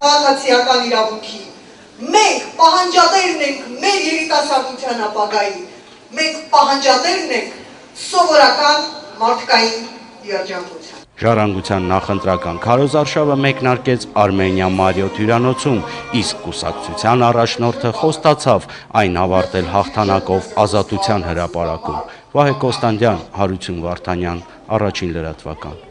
քաղաքացիական իրավունքի։ Մենք պահանջատերն ենք մեր երիտասարդության ապագայի։ Մենք պահանջատերն ենք սովորական մարդկային երջանկության։ Ժառանգության նախընտրական քարոզարշավը մեկնարկեց Արմենիա Մարիոթ հյուրանոցում, իսկ կուսակցության առաջնորդը խոստացավ այն ավարտել հաղթանակով Ազատության հրապարակում։ Վահե Կոստանդյան, Հարություն Վարդանյան, Առաջին լրատվական։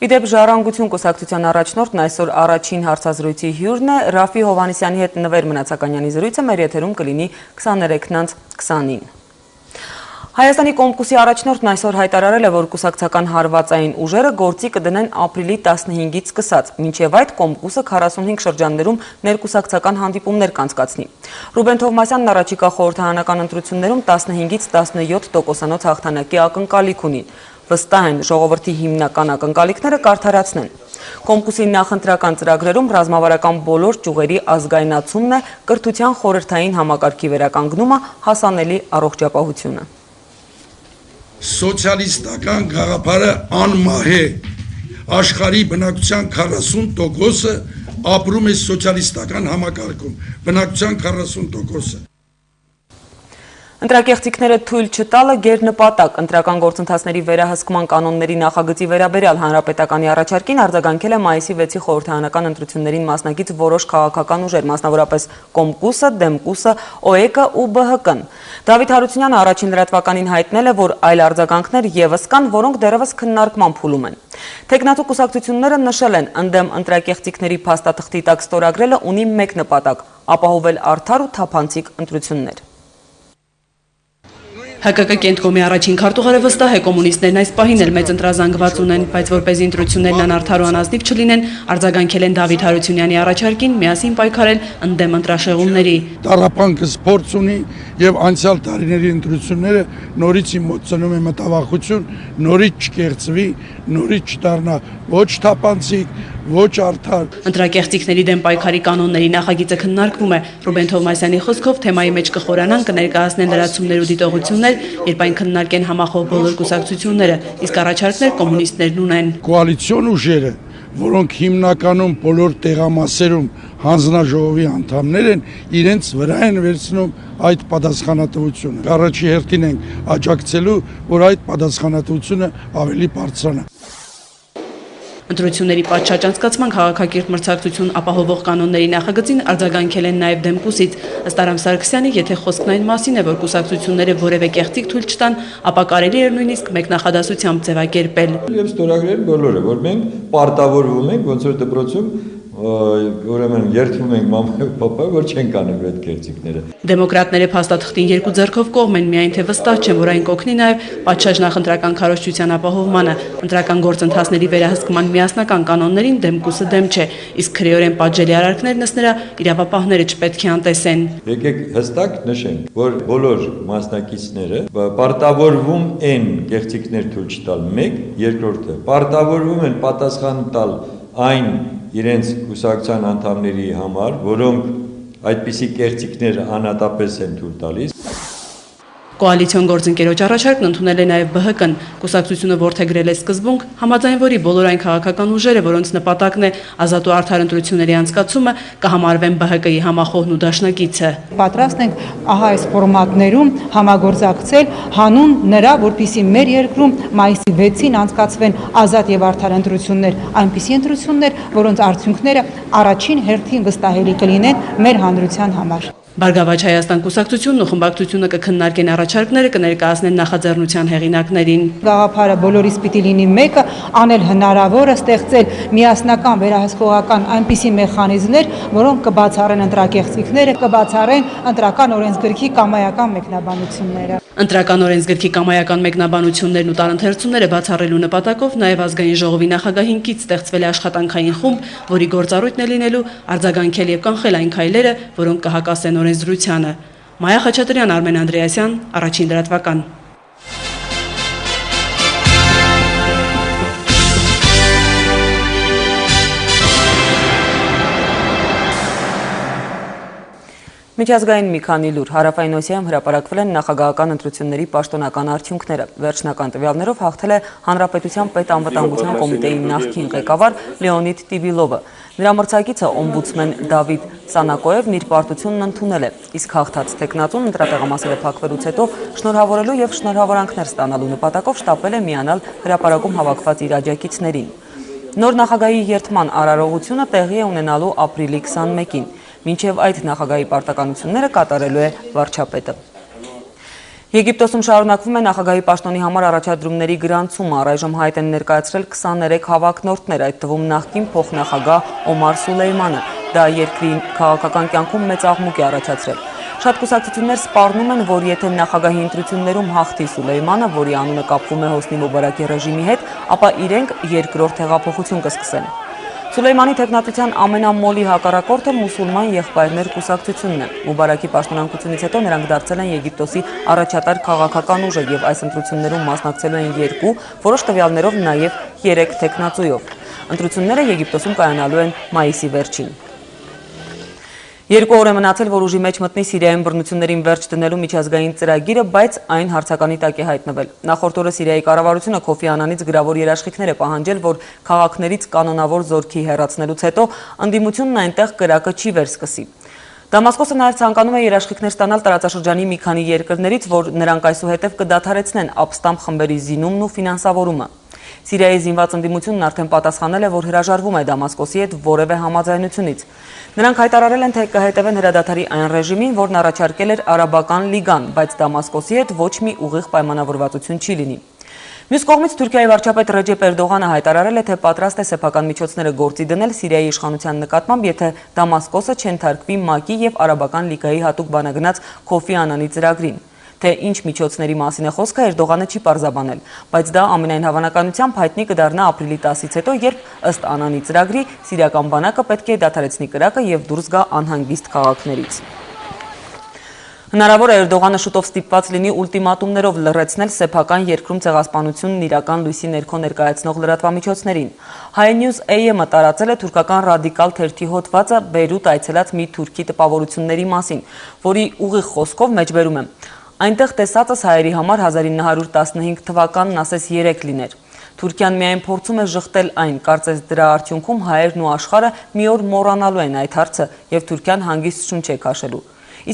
Իդեպ Ժառանգություն կուսակցության առաջնորդն այսօր առաջին հարցազրույցի հյուրն է, Ռաֆի Հովհաննիսյանի հետ նվեր Մնացականյանի զրույցը մեր եթերում կլինի 23:20-ին։ Հայաստանի Կոմկուսի առաջնորդն այսօր հայտարարել է, որ կուսակցական հարվածային ուժերը գործի կդնեն ապրիլի 15-ից սկսած, մինչև այդ Կոմկուսը 45 շրջաններում ներկուսակցական հանդիպումներ կանցկացնի։ Ռուբեն Թովմասյանն առաջիկա խորհրդարանական ընտրություններում 15-ից 17% հաղթանակի ակնկալիք ունի։ Վստահ են ժողովրդի հիմնական ակնկալիքները կարդարացնեն։ Կոմկուսի նախընտրական ծրագրերում ռազմավարական բոլոր ճյուղերի ազգայնացումն է, կրթության խորհրդային համակարգի վերականգնումը, հասանելի առողջապահությունը։ Սոցիալիստական գաղափարը անմահ է, աշխարհի բնակության 40%-ը ապրում է սոցիալիստական համակարգում, բնակության 40%-ը։ Ընտրակեղծիքները թույլ չտալը գերնպատակ ընտրական գործընթացների վերահսկման կանոնների նախագծի վերաբերյալ հանրապետականի առաջարկին արձագանքել է մայիսի 6-ի խորհրդարանական ընտրություններին մասնակից որոշ քաղաքական ուժեր, մասնավորապես Կոմկուսը, Դեմկուսը, ՕԵԿ-ը ու ԲՀԿ-ն։ Դավիթ Հարությունյանը առաջին լրատվականին հայտնել է, որ այլ արձագանքներ ևս կան, որոնք դեռևս քննարկման փուլում են։ Թեկնածու կուսակցությունները նշել են, ընդդեմ ընտրակեղծիքների փաստաթղթի տակ ստորագրելը ունի մեկ նպատակ՝ ապահովել արդար ու թափանցիկ ընտրություններ։ ՀԿԿ կենտրոնի առաջին քարտուղարը վստահ է կոմունիստներն այս պահին էլ մեծ ընտրազանգված ունեն, բայց որպեսզի ընտրություններն անարդար ու անազնիվ չլինեն, արձագանքել են Դավիթ Հարությունյանի առաջարկին միասին պայքարել ընդդեմ ընտրաշեղումների։ Տառապանքը փորձ ունի եւ անցյալ տարիների ընտրությունները նորից իմ մոտ ծնում է մտավախություն, նորից չկեղծվի, նորից չդառնա ոչ թափանցիկ, ոչ արդար։ Ընտրակեղծիքների դեմ պայքարի կանոնների նախագիծը քննարկվում է։ Ռուբեն Թովմասյանի խոսքով թեմայի մեջ կխորանան, կներկայացնեն լրացումներ ու դիտողություններ, երբ այն քննարկեն համախոհ բոլոր կուսակցությունները, իսկ առաջարկներ կոմունիստներն ունեն։ Կոալիցիոն ուժերը, որոնք հիմնականում բոլոր տեղամասերում հանձնաժողովի անդամներ են, իրենց վրա են վերցնում այդ պատասխանատվությունը։ Առաջի հերթին ենք աջակցելու, որ այդ պատասխանատվությունը ավելի բարձրանա։ Ընտրությունների պատշաճ անցկացման քաղաքակիրթ մրցակցություն ապահովող կանոնների նախագծին արձագանքել են նաև Դեմկուսից։ Ըստ Արամ Սարգսյանի, եթե խոսքն այն մասին է, որ կուսակցությունները որևէ կեղծիք թույլ չտան, ապա կարելի է նույնիսկ մեկնախադասությամբ ձևակերպել։ Եվ ստորագրել բոլորը, որ մենք պարտավորվում ենք, ոնց որ դպրոցում ուրեմն երթվում ենք մամա պապա, որ չեն կանում այդ կեղծիքները։ Դեմոկրատները փաստաթղթին երկու ձեռքով կողմ են, միայն թե վստահ չեն, որ այն կօգնի նաև պատշաճ նախընտրական քարոզչության ապահովմանը։ Ընտրական գործընթացների վերահսկման միասնական կանոններին Դեմկուսը դեմ չէ, իսկ քրեորեն պատժելի արարքներն ըստ նրա իրավապահները չպետք է անտեսեն։ Եկեք հստակ նշենք, որ բոլոր մասնակիցները պարտավորվում են կեղծիքներ թույլ չտալ, մեկ, երկրորդը պարտավորվում են պատասխան տալ այն իրենց կուսակցության անդամների համար, որոնք այդպիսի կեղծիքներ անհատապես են թույլ տալիս։ Կոալիցիոն գործընկերոջ առաջարկն ընդունել է նաև ԲՀԿ-ն։ Կուսակցությունը որդեգրել է սկզբունք, համաձայն որի բոլոր այն քաղաքական ուժերը, որոնց նպատակն է ազատ ու արդար ընտրությունների անցկացումը, կհամարվեն ԲՀԿ-ի համախոհն ու դաշնակիցը։ Պատրաստ ենք ահա այս ֆորմատներում համագործակցել հանուն նրա, որպեսզի մեր երկրում մայիսի 6-ին անցկացվեն ազատ եւ արդար ընտրություններ, այնպիսի ընտրություններ, որոնց արդյունքները առաջին հերթին վստահելի կլինեն մեր հանրության համար։ Բարգավաճ Հայաստան կուսակցությունն ու խմբակցությունը կքննարկեն առաջարկները, կներկայացնեն նախաձեռնության հեղինակներին։ Գաղափարը բոլորիս պիտի լինի մեկը, անել հնարավորը ստեղծել միասնական վերահսկողական այնպիսի մեխանիզմներ, որոնք կբացառեն ընտրակեղծիքները, կբացառեն ընտրական օրենսգրքի կամայական մեկնաբանությունները։ Ընտրական օրենսգրքի կամայական մեկնաբանություններն ու տարընթերցումները բացառելու նպատակով նաև ազգային ժողովի նախագահին կից ստեղծվել է աշխատանքային խումբ, որի գործառույթն է լինելու արձագանքել եւ կանխել այն քայլերը, որոնք կհակասեն օրենսդրությանը։ Մայա Խաչատրյան, Արմեն Անդրեասյան, Առաջին լրատվական։ Միջազգային մի քանի լուր Հարավային Օսիայում հրապարակվել են նախագահական ընտրությունների պաշտոնական արդյունքները։ Վերջնական տվյալներով հաղթել է Հանրապետության պետանվտանգության կոմիտեի նախկին ղեկավար Լեոնիդ Տիբիլովը։ Նրա մրցակիցը օմբուդսմեն Դավիթ Սանակոևն իր պարտությունն ընդունել է, իսկ հաղթած տեխնատուն ընտրատեղամասերը փակվելուց հետո շնորհավորելու եւ շնորհավորանքներ ստանալու նպատակով շտապել է միանալ հրապարակում հավաքված իր աջակիցներին։ Նոր նախագահի երդման արարողությունը տեղի է ունենալու ապրիլի 21-ին։ Մինչև այդ նախագահի պարտականությունները կատարելու է վարչապետը։ Եգիպտոսում շարունակվում է նախագահի պաշտոնի համար առաջադրումների գրանցումը, առայժմ հայտ են ներկայացրել 23 հավակնորդներ, այդ թվում նախկին փոխնախագահ Օմար Սուլեյմանը, դա երկրի քաղաքական կյանքում մեծ աղմուկ է առաջացրել։ Շատ կուսակցություններ սպառնում են, որ եթե նախագահի ընտրություններում հաղթի Սուլեյմանը, որի անունը կապվում է Հոսնի Մուբարակի ռեժիմի հետ, ապա իրենք երկրորդ հեղափոխություն կսկսեն։ Սուլեյմանի թեկնածության ամենամոլի հակառակորդը մուսուլման եղբայրներ կուսակցությունն է։ Մուբարակի պաշտոնանկությունից հետո նրանք դարձել են Եգիպտոսի առաջատար քաղաքական ուժը եւ այս ընտրություններում մասնակցելու են 2, որոշ տվյալներով նաեւ 3 թեկնածուով։ Ընտրությունները Եգիպտոսում կայանալու են մայիսի վերջին։ 2 օր է մնացել, որ ուժի մեջ մտնի Սիրիայում բռնություններին վերջ դնելու միջազգային ծրագիրը, բայց այն հարցականի տակ է հայտնվել։ Նախորդ օրը Սիրիայի կառավարությունը Քոֆի Անանից գրավոր երաշխիքներ է պահանջել, որ քաղաքներից կանոնավոր զորքի հեռացնելուց հետո ընդդիմությունն այնտեղ կրակը չի վերսկսի։ Դամասկոսը նաև ցանկանում է երաշխիքներ ստանալ տարածաշրջանի մի քանի երկրներից, որ նրանք այսուհետև կդադարեցնեն ապստամբ խմբերի զինումն ու ֆինանսավորումը։ Սիրիայի զինված ընդդիմությունն արդեն պատասխանել է, որ հրաժարվում է Դամասկոսի հետ որևէ համաձայնությունից։ Նրանք հայտարարել են, թե կհետևեն հրադադարի այն ռեժիմին, որն առաջարկել էր Արաբական լիգան, բայց Դամասկոսի հետ ոչ մի ուղիղ պայմանավորվածություն չի լինի։ Մյուս կողմից Թուրքիայի վարչապետ Ռեջեփ Էրդողանը հայտարարել է, թե պատրաստ է սեփական միջոցները գործի դնել Սիրիայի իշխանության նկատմամբ, եթե Դամասկոսը չենթարկվի ՄԱԿ-ի եւ Արաբական լիգայի հատուկ բանագնաց Քոֆի Անանի ծրագրին։ Թե ինչ միջոցների մասին է խոսքը, Էրդողանը չի պարզաբանել, բայց դա ամենայն հավանականությամբ հայտնի կդառնա ապրիլի 10-ից հետո, երբ ըստ Անանի ծրագրի սիրիական բանակը պետք է դադարեցնի կրակը եւ դուրս գա անհանգիստ քաղաքներից։ Հնարավոր է Էրդողանը շուտով ստիպված լինի ուլտիմատումներով լրացնել սեփական երկրում ցեղասպանությունն իրական լույսի ներքո ներկայացնող լրատվամիջոցներին։ Հայ News AM-ը տարածել է թուրքական ռադիկալ թերթի հոդվածը Բեյրութ այցելած մի թուրքի տպավորությունների մասին, որի ուղիղ խոսքով մեջբերում է. Այնտեղ տեսածս հայերի համար 1915 թվականն ասես 3 լիներ։ Թուրքիան միայն փորձում է ժխտել այն, կարծես դրա արդյունքում հայերն ու աշխարհը մի օր մոռանալու են այդ հարցը եւ Թուրքիան հանգիստ շունչ է քաշելու։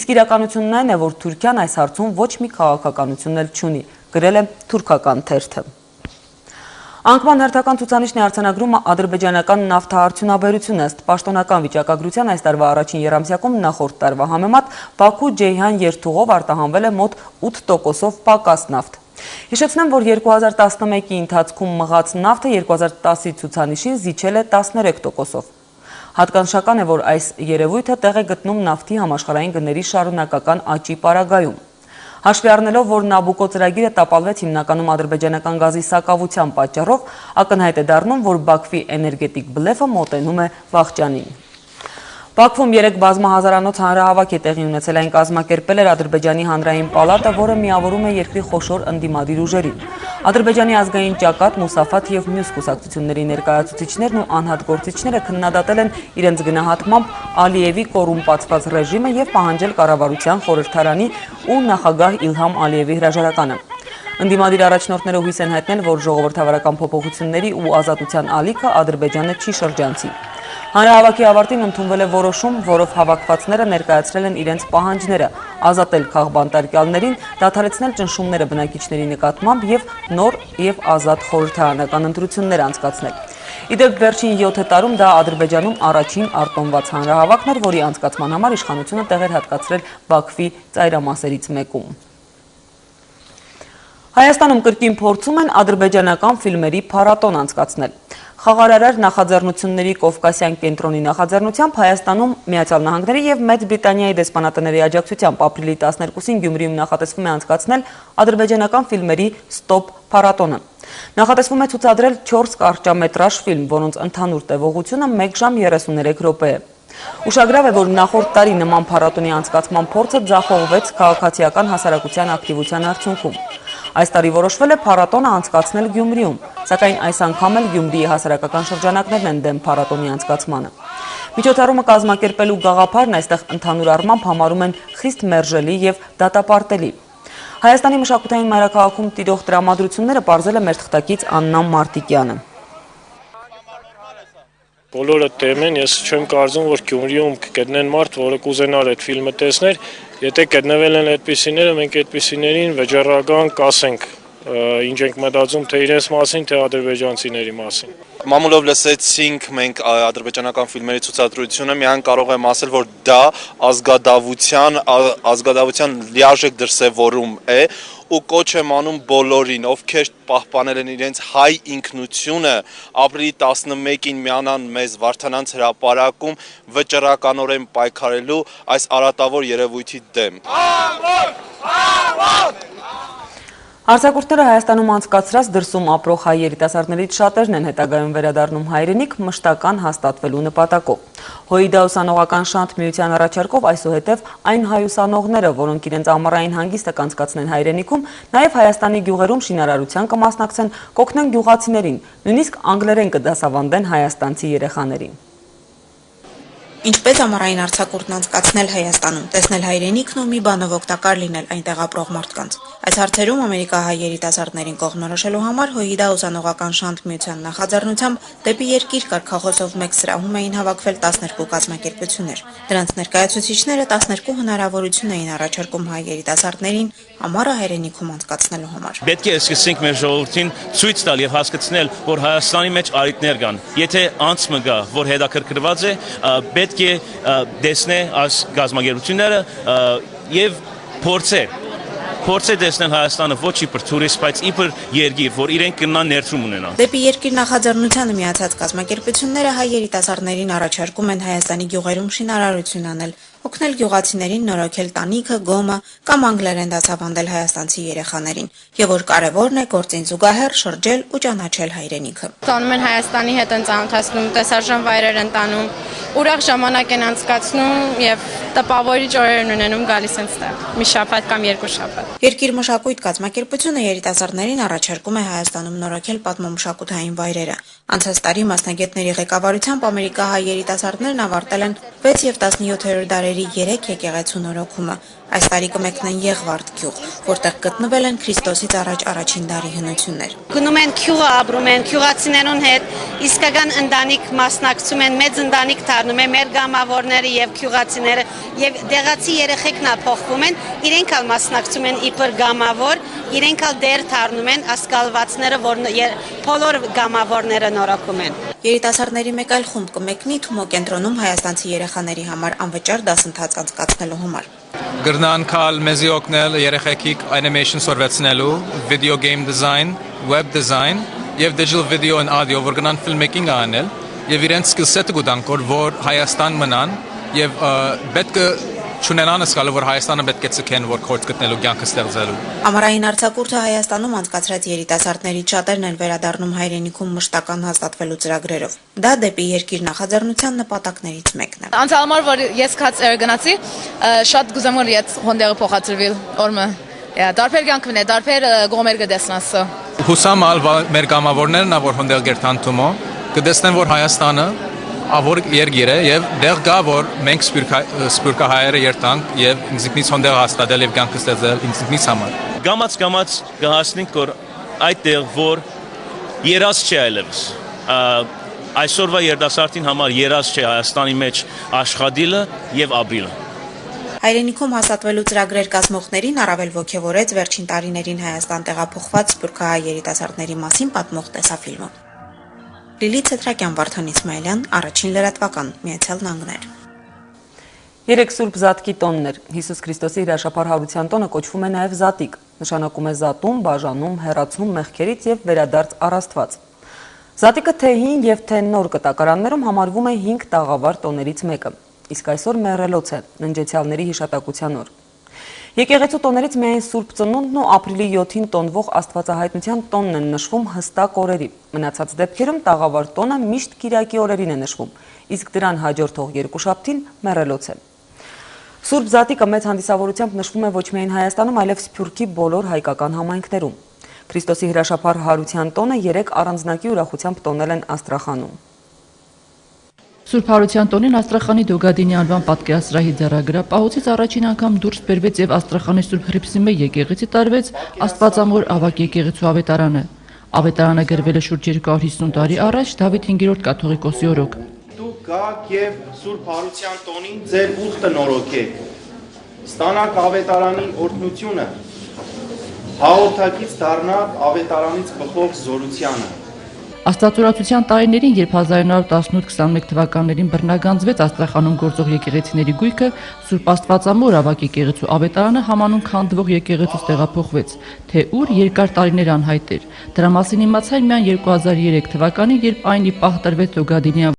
Իսկ իրականությունն այն է, որ Թուրքիան այս հարցում ոչ մի քաղաքականություն էլ չունի, գրել է թուրքական թերթը։ Անկման հերթական ցուցանիշն է արձանագրում ադրբեջանական նավթարդյունաբերությունը, ըստ պաշտոնական վիճակագրության այս տարվա առաջին երամսյակում նախորդ տարվա համեմատ Բաքու-Ջեյհան երթուղով արտահանվել է մոտ 8%-ով պակաս նավթ։ Հիշեցնեմ, որ 2011-ի ընթացքում մղած նավթը 2010-ի ցուցանիշին զիջել է 13%-ով։ Հատկանշական է, որ այս երևույթը տեղ է գտնում նավթի համաշխարհային գների շարունակական աճի պարագայում։ Հաշվի առնելով, որ Նաբուկո ծրագիրը տապալվեց հիմնականում ադրբեջանական գազի սակավության պատճառով, ակնհայտ է դառնում, որ Բաքվի էներգետիկ բլեֆը մոտենում է վաղճանին։ Բաքվում 3 բազմահազարանոց հանրահավաք է տեղի ունեցել, այն կազմակերպել էր Ադրբեջանի հանրային պալատը, որը միավորում է երկրի խոշոր ընդդիմադիր ուժերին։ Ադրբեջանի ազգային ճակատ, Մուսաֆաթ եւ մյուս կուսակցությունների ներկայացուցիչներն ու անհատ գործիչները քննադատել են իրենց գնահատմամբ Ալիևի կոռումպացված ռեժիմը եւ պահանջել կառավարության, խորհրդարանի ու նախագահ Իլհամ Ալիևի հրաժարականը։ Ընդդիմադիր առաջնորդները հույս են հայտնել, որ ժողովրդավարական փոփոխությունների ու ազատության ալիքը Ադրբեջանը չի շրջանցի։ Հանրահավաքի ավարտին ընդունվել է որոշում, որով հավաքվածները ներկայացրել են իրենց պահանջները, ազատել քաղբանտարկյալներին, դադարեցնել ճնշումները բնակիչների նկատմամբ եւ նոր եւ ազատ խորհրդարանական ընտրություններ անցկացնել։ Իդեպ վերջին 7 տարում դա Ադրբեջանում առաջին արտոնված հանրահավաքն էր, որի անցկացման համար իշխանությունը տեղ էր հատկացրել Բաքվի ծայրամասերից մեկում։ Հայաստանում կրկին փորձում են ադրբեջանական ֆիլմերի փառատոն անցկացնել։ Խաղարարար նախաձեռնությունների Կովկասյան կենտրոնի նախաձեռնությամբ Հայաստանում, Միացյալ Նահանգների եւ Մեծ Բրիտանիայի դեսպանատների աջակցությամբ ապրիլի 12-ին Գյումրիում նախատեսվում է անցկացնել ադրբեջանական ֆիլմերի Ստոպ փառատոնը։ Նախատեսվում է ցուցադրել 4 կարճամետրաժ ֆիլմ, որոնց ընդհանուր տևողությունը 1 ժամ 33 րոպե է։ Ուշագրավ է, որ նախորդ տարի նման փառատոնի անցկացման փորձը ձախողվեց քաղաքացիական հասարակության ակտիվության արդյունքում։ Այս տարի որոշվել է փառատոնը անցկացնել Գյումրիում, սակայն այս անգամ էլ Գյումրիի հասարակական շրջանակներն են դեմ փառատոնի անցկացմանը։ Միջոցառումը կազմակերպելու գաղափարն այստեղ ընդհանուր առմամբ համարում են խիստ մերժելի եւ դատապարտելի։ Հայաստանի մշակութային մայրաքաղաքում տիրող տրամադրությունները պարզել է մեր թղթակից Աննա Մարտիկյանը։ Բոլորը տեմ են, ես չեմ կարծում, որ Գյումրիում կգտնեն մարդ, որը կուզենար այդ ֆիլմը տեսներ, եթե գտնվել են այդպիսիները, մենք այդպիսիներին վճռական կասենք, ինչ ենք մտածում թե իրենց մասին, թե ադրբեջանցիների մասին։ Մամուլով լսեցինք մենք ադրբեջանական ֆիլմերի ցուցադրությունը, միայն կարող եմ ասել, որ դա ազգադավության լիարժեք դրսևորում է ու կոչ եմ անում բոլորին, ովքեր պահպանել են իրենց հայ ինքնությունը, ապրիլի 11-ին միանան մեզ Վարդանանց հրապարակում վճռականորեն պայքարելու այս արատավոր երևույթի դեմ։ Արձակուրդները Հայաստանում անցկացրած դրսում ապրող հայ երիտասարդներից շատերն են հետագայում վերադառնում հայրենիք մշտական հաստատվելու նպատակով։ Հոիդա ուսանողական շանթ միության առաջարկով այսուհետև այն հայ ուսանողները, որոնք իրենց ամառային հանգիստը կանցկացնեն հայրենիքում, նաև Հայաստանի գյուղերում շինարարության կմասնակցեն, կօգնեն գյուղացիներին, նույնիսկ անգլերեն կդասավանդեն հայաստանցի երեխաներին։ Ինչպես ամառային արձակուրդն անցկացնել Հայաստանում, տեսնել հայրենիքն ու մի բանով օգտակար լինել այնտեղ ապրող մարդկանց։ Այս հարցերում ամերիկահայ երիտասարդներին կողմնորոշելու համար Հոիդա ուսանողական շանթ միության նախաձեռնությամբ դեպի երկիր կարգախոսով մեկ սրահում էին հավաքվել 12 կազմակերպություններ։ Դրանց ներկայացուցիչները 12 հնարավորություն էին առաջարկում հայ երիտասարդներին ամառը հայրենիքում անցկացնելու համար։ Պետք է սկսենք մեր ժողովրդին ցույց տալ եւ հասկացնել, որ Հայաստանի մեջ արիտներ կան։ Եթե անցումը գա, որ հետաքրքրված է, պետք է դեսնե այս գազագերությունները եւ փորձե դեսնել Հայաստանը ոչ իբր տուրիստ, բայց իբր երկիր, որ իրենք կնան ներդրում ունենան։ Դեպի երկիր նախաձեռնությանը միացած կազմակերպությունները հայ երիտասարդներին առաջարկում են Հայաստանի գյուղերում շինարարություն անել, օգնել գյուղացիներին նորոգել տանիքը, գոմը կամ անգլերեն դասավանդել հայաստանցի երեխաներին, եւ որ կարևորն է գործին զուգահեռ շրջել ու ճանաչել հայրենիքը։ Տանում են Հայաստանի հետ են ծանոթացնում, տեսարժան վայրեր են տանում, ուրախ ժամանակ են անցկացնում եւ տպավորիչ օրեր են ունենում գալիս են ստեղ, մի շաբաթ կամ երկու շաբաթ։ Երկիր մշակույթ կազմակերպությունը երիտասարդներին առաջարկում է Հայաստանում նորոգել պատմամշակութային վայրերը։ Անցած տարի մասնագետների ղեկավարությամբ ամերիկահայ երիտասարդներն ավարտել են 6 եւ 17-րդ դարերի 3 եկեղեցու նորոգումը։ Այս տարի կմեկնեն Եղվարդ գյուղ, որտեղ գտնվել են Քրիստոսից առաջ առաջին դարի հնություններ։ Գնում են գյուղը ապրում են, գյուղացիներուն հետ իսկական ընտանիք մասնակցում են, մեծ ընտանիք դառնում են, մեր գամավորները եւ գյուղացիները եւ դեղացի երեխեքն փոխվում են, իրենք ալ մասնակցում են իբր գամավոր, իրենք ալ դեր դառնում են ասկալվածները, որ բոլոր գամավորները նորոգում են։ Երիտասարդների մեկ այլ խումբ կմեկնի Թումո կենտրոնում հայաստանցի երեխաների համար անվճար դասընթաց անցկացնելու համար։ Գրնանկալ մեզի օգնել երեխեքիկ անիմեյշն սորվեցնելու, video game design, web design եւ digital video and audio, որ գնան filmmaking անել եւ իրենց skillset-ը գտան, որ Հայաստան մնան եւ պետք է չունենան սկալը, որ Հայաստանը պետք է ցկեն, որ կորց գտնելու կյանքը ստեղծելու։ Ամառային արձակուրդը Հայաստանում անցկացրած երիտասարդներից շատերն են վերադառնում հայրենիքում մշտական հաստատվելու ծրագրերով։ Դա դեպի երկիր նախաձեռնության նպատակներից մեկն է։ Անցյալ ամառ, որ ես քաց գնացի, շատ գուզեմ որ ես հոնդերը փոխադրվել օրը։ Դարբեր կյանքն է, դարբեր գոմեր կդեսնաս։ Հուսամալ մեր գամավորներն որ հոնդեր գերտան Թումո, կդեսնեն որ Հայաստանը ավոր երկիր է եւ դեղ գա որ մենք սպյուրքահայերը երտանք եւ ինքնից հոնդեր հաստատել եւ կյանքը ստեղծել ինքնից համար։ Գամած կհասնենք որ այդտեղ որ երաս չէ այլևս։ Այսօրվա երիտասարդին համար երաս չէ Հայաստանի մեջ աշխատելը եւ ապրելը։ Հայրենիքում հաստատվելու ծրագրեր կազմողներին առավել ոգևորեց վերջին տարիներին Հայաստան տեղափոխված սպյուրքահայ երիտասարդների մասին պատմող տեսաֆիլմը։ Լիլիթ Ցետրակյան, Վարդան Իսմայելյան, Առաջին լրատվական, Միացյալ Նահանգներ։ Երեք Սուրբ Զատկի տոնն էր։ Հիսուս Քրիստոսի հրաշափառ հարության տոնը կոչվում է նաև Զատիկ, նշանակում է զատում, բաժանում, հեռացում մեղքերից եւ վերադարձ առաստված։ Զատիկը թե հին եւ թե նոր կտակարաններում համարվում է 5 տաղավար տոներից մեկը, իսկ այսօր մեռելոց է, ննջեցյալների հիշատակության օր։ Եկեղեցու տոներից միայն Սուրբ Ծնունդն ու ապրիլի 7-ին տոնվող Աստվածահայտնության տոնն են նշվում հստակ օրերի։ Մնացած դեպքերում տաղավար տոնը միշտ Կիրակի օրերին է նշվում, իսկ դրան հաջորդող երկուշաբթին մեռելոց է։ Սուրբ Զատիկը մեծ հանդիսավորությամբ նշվում է ոչ միայն Հայաստանում, այլև Սփյուռքի բոլոր հայկական համայնքներում։ Քրիստոսի հրաշափառ հարության տոնը 3 առանձնակի ուրախությամբ տոնել են Աստրախանում։ Սուրբ Հարության տոնին Աստրախանի Դոգադինի անվան պատկերասրահի ձեռագրը պահոցից առաջին անգամ դուրս բերվեց եւ Աստրախանի Սուրբ Հռիփսիմե եկեղեցի տարվեց Աստվածամոր ավագ եկեղեցու ավետարանը։ Ավետարանը գրվել է շուրջ 250 տարի առաջ Դավիթ 5-րդ կաթողիկոսի օրոք։ Դուք գաք եւ Սուրբ Հարության տոնին ձեր ուխտը նորոգեք։ Ստանաք ավետարանի օրհնությունը։ Հաղորդակից դառնաք ավետարանից բխող զորությանը։ Աստվածորացության տարիներին, երբ 1918-21 թվականներին բռնագանձվեց Աստրախանում գործող եկեղեցիների գույքը, Սուրբ Աստվածամոր ավագ եկեղեցու ավետարանը համանուն քանդվող եկեղեցուց տեղափոխվեց, թե ուր երկար տարիներ անհայտ էր։ Դրա մասին իմացա միայն 2003 թվականին, երբ այն ի պահ տրվեց Դոգադինի